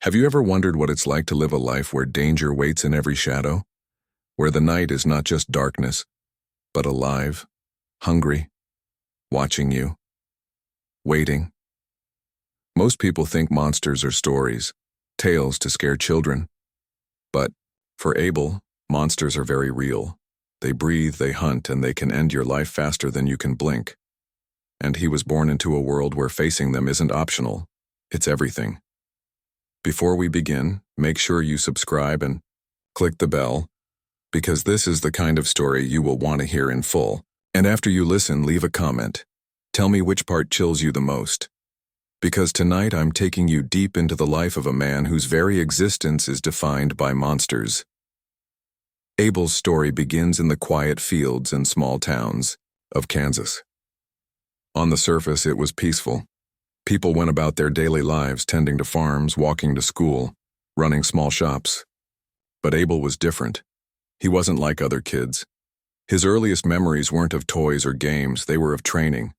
Have you ever wondered what it's like to live a life where danger waits in every shadow? Where the night is not just darkness, but alive, hungry, watching you, waiting? Most people think monsters are stories, tales to scare children. But for Abel, monsters are very real. They breathe, they hunt, and they can end your life faster than you can blink. And he was born into a world where facing them isn't optional, it's everything. Before we begin, make sure you subscribe and click the bell, because this is the kind of story you will want to hear in full. And after you listen, leave a comment. Tell me which part chills you the most. Because tonight I'm taking you deep into the life of a man whose very existence is defined by monsters. Abel's story begins in the quiet fields and small towns of Kansas. On the surface, it was peaceful. People went about their daily lives, tending to farms, walking to school, running small shops. But Abel was different. He wasn't like other kids. His earliest memories weren't of toys or games, they were of training.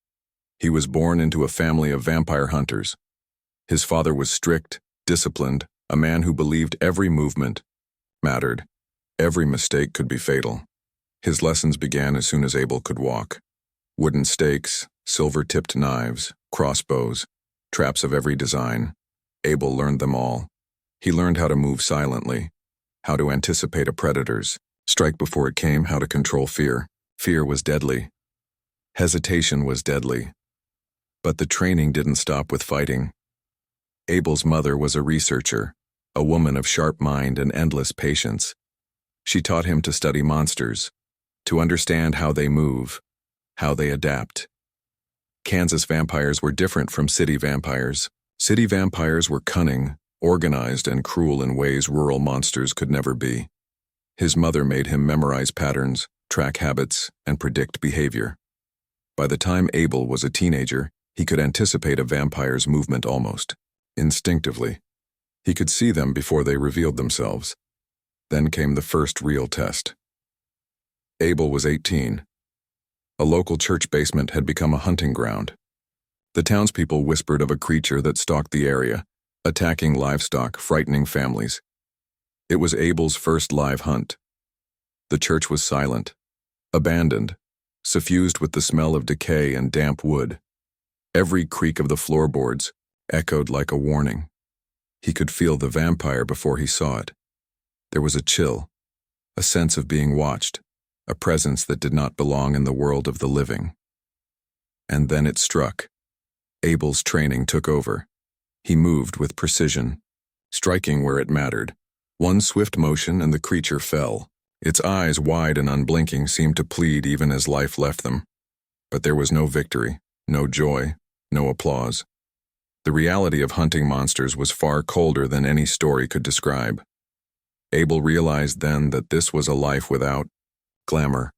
He was born into a family of vampire hunters. His father was strict, disciplined, a man who believed every movement mattered. Every mistake could be fatal. His lessons began as soon as Abel could walk. Wooden stakes, silver-tipped knives, crossbows, traps of every design. Abel learned them all. He learned how to move silently, how to anticipate a predator's strike before it came, how to control fear. Fear was deadly. Hesitation was deadly. But the training didn't stop with fighting. Abel's mother was a researcher, a woman of sharp mind and endless patience. She taught him to study monsters, to understand how they move, how they adapt. Kansas vampires were different from city vampires. City vampires were cunning, organized, and cruel in ways rural monsters could never be. His mother made him memorize patterns, track habits, and predict behavior. By the time Abel was a teenager, he could anticipate a vampire's movement almost instinctively. He could see them before they revealed themselves. Then came the first real test. Abel was 18. A local church basement had become a hunting ground. The townspeople whispered of a creature that stalked the area, attacking livestock, frightening families. It was Abel's first live hunt. The church was silent, abandoned, suffused with the smell of decay and damp wood. Every creak of the floorboards echoed like a warning. He could feel the vampire before he saw it. There was a chill, a sense of being watched, a presence that did not belong in the world of the living. And then it struck. Abel's training took over. He moved with precision, striking where it mattered. One swift motion and the creature fell. Its eyes, wide and unblinking, seemed to plead even as life left them. But there was no victory, no joy, no applause. The reality of hunting monsters was far colder than any story could describe. Abel realized then that this was a life without glamour,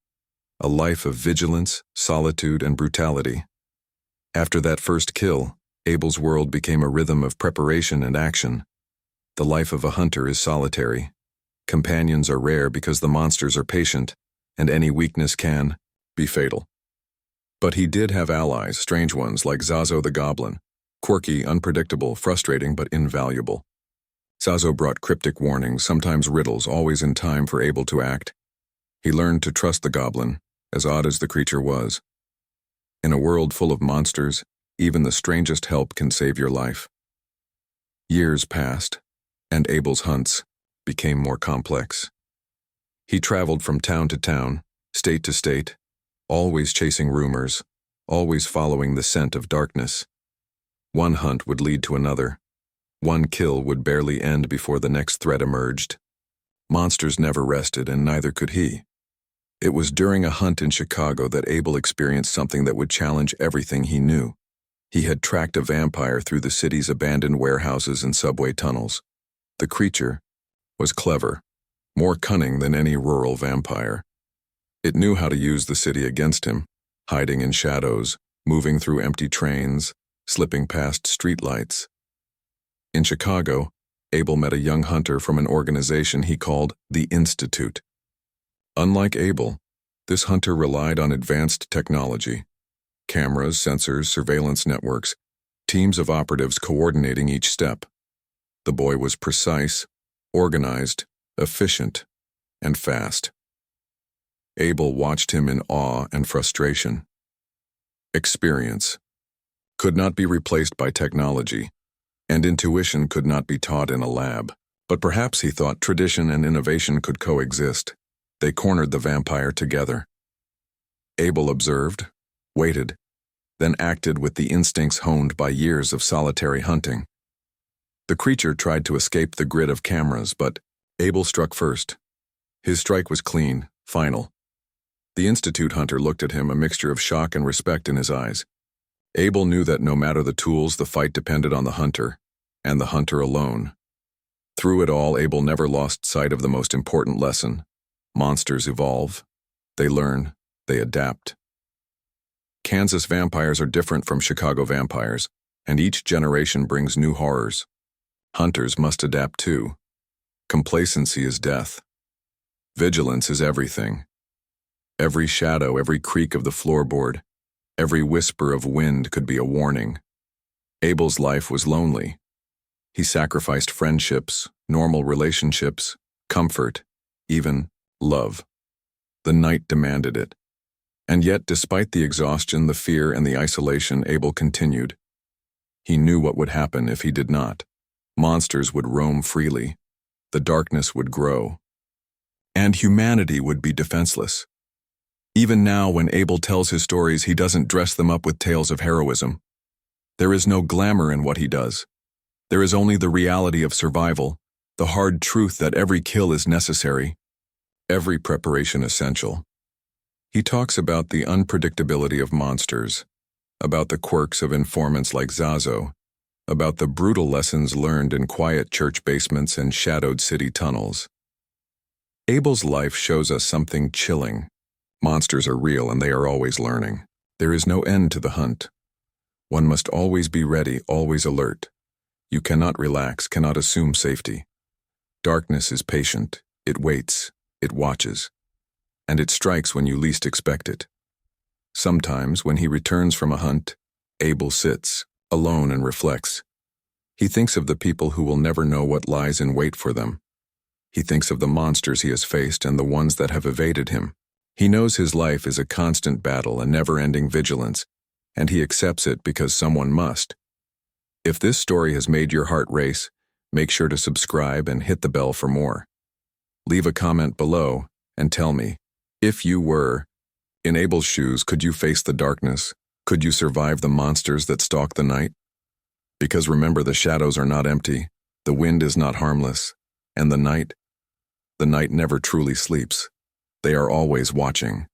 a life of vigilance, solitude, and brutality. After that first kill, Abel's world became a rhythm of preparation and action. The life of a hunter is solitary. Companions are rare because the monsters are patient, and any weakness can be fatal. But he did have allies, strange ones like Zazo the Goblin, quirky, unpredictable, frustrating, but invaluable. Zazo brought cryptic warnings, sometimes riddles, always in time for Abel to act. He learned to trust the goblin, as odd as the creature was. In a world full of monsters, even the strangest help can save your life. Years passed, and Abel's hunts became more complex. He traveled from town to town, state to state, always chasing rumors, always following the scent of darkness. One hunt would lead to another. One kill would barely end before the next threat emerged. Monsters never rested, and neither could he. It was during a hunt in Chicago that Abel experienced something that would challenge everything he knew. He had tracked a vampire through the city's abandoned warehouses and subway tunnels. The creature was clever, more cunning than any rural vampire. It knew how to use the city against him, hiding in shadows, moving through empty trains, slipping past streetlights. In Chicago, Abel met a young hunter from an organization he called the Institute. Unlike Abel, this hunter relied on advanced technology. Cameras, sensors, surveillance networks, teams of operatives coordinating each step. The boy was precise, organized, efficient, and fast. Abel watched him in awe and frustration. Experience could not be replaced by technology, and intuition could not be taught in a lab. But perhaps he thought tradition and innovation could coexist. They cornered the vampire together. Abel observed, waited, then acted with the instincts honed by years of solitary hunting. The creature tried to escape the grid of cameras, but Abel struck first. His strike was clean, final. The Institute hunter looked at him, a mixture of shock and respect in his eyes. Abel knew that no matter the tools, the fight depended on the hunter, and the hunter alone. Through it all, Abel never lost sight of the most important lesson. Monsters evolve. They learn. They adapt. Kansas vampires are different from Chicago vampires, and each generation brings new horrors. Hunters must adapt too. Complacency is death. Vigilance is everything. Every shadow, every creak of the floorboard, every whisper of wind could be a warning. Abel's life was lonely. He sacrificed friendships, normal relationships, comfort, even love. The night demanded it. And yet, despite the exhaustion, the fear, and the isolation, Abel continued. He knew what would happen if he did not. Monsters would roam freely. The darkness would grow. And humanity would be defenseless. Even now, when Abel tells his stories, he doesn't dress them up with tales of heroism. There is no glamour in what he does. There is only the reality of survival, the hard truth that every kill is necessary, every preparation essential. He talks about the unpredictability of monsters, about the quirks of informants like Zazo, about the brutal lessons learned in quiet church basements and shadowed city tunnels. Abel's life shows us something chilling. Monsters are real and they are always learning. There is no end to the hunt. One must always be ready, always alert. You cannot relax, cannot assume safety. Darkness is patient. It waits. It watches. And it strikes when you least expect it. Sometimes, when he returns from a hunt, Abel sits, alone, and reflects. He thinks of the people who will never know what lies in wait for them. He thinks of the monsters he has faced and the ones that have evaded him. He knows his life is a constant battle, a never-ending vigilance, and he accepts it because someone must. If this story has made your heart race, make sure to subscribe and hit the bell for more. Leave a comment below and tell me, if you were in Abel's shoes, could you face the darkness? Could you survive the monsters that stalk the night? Because remember, the shadows are not empty, the wind is not harmless, and the night never truly sleeps. They are always watching.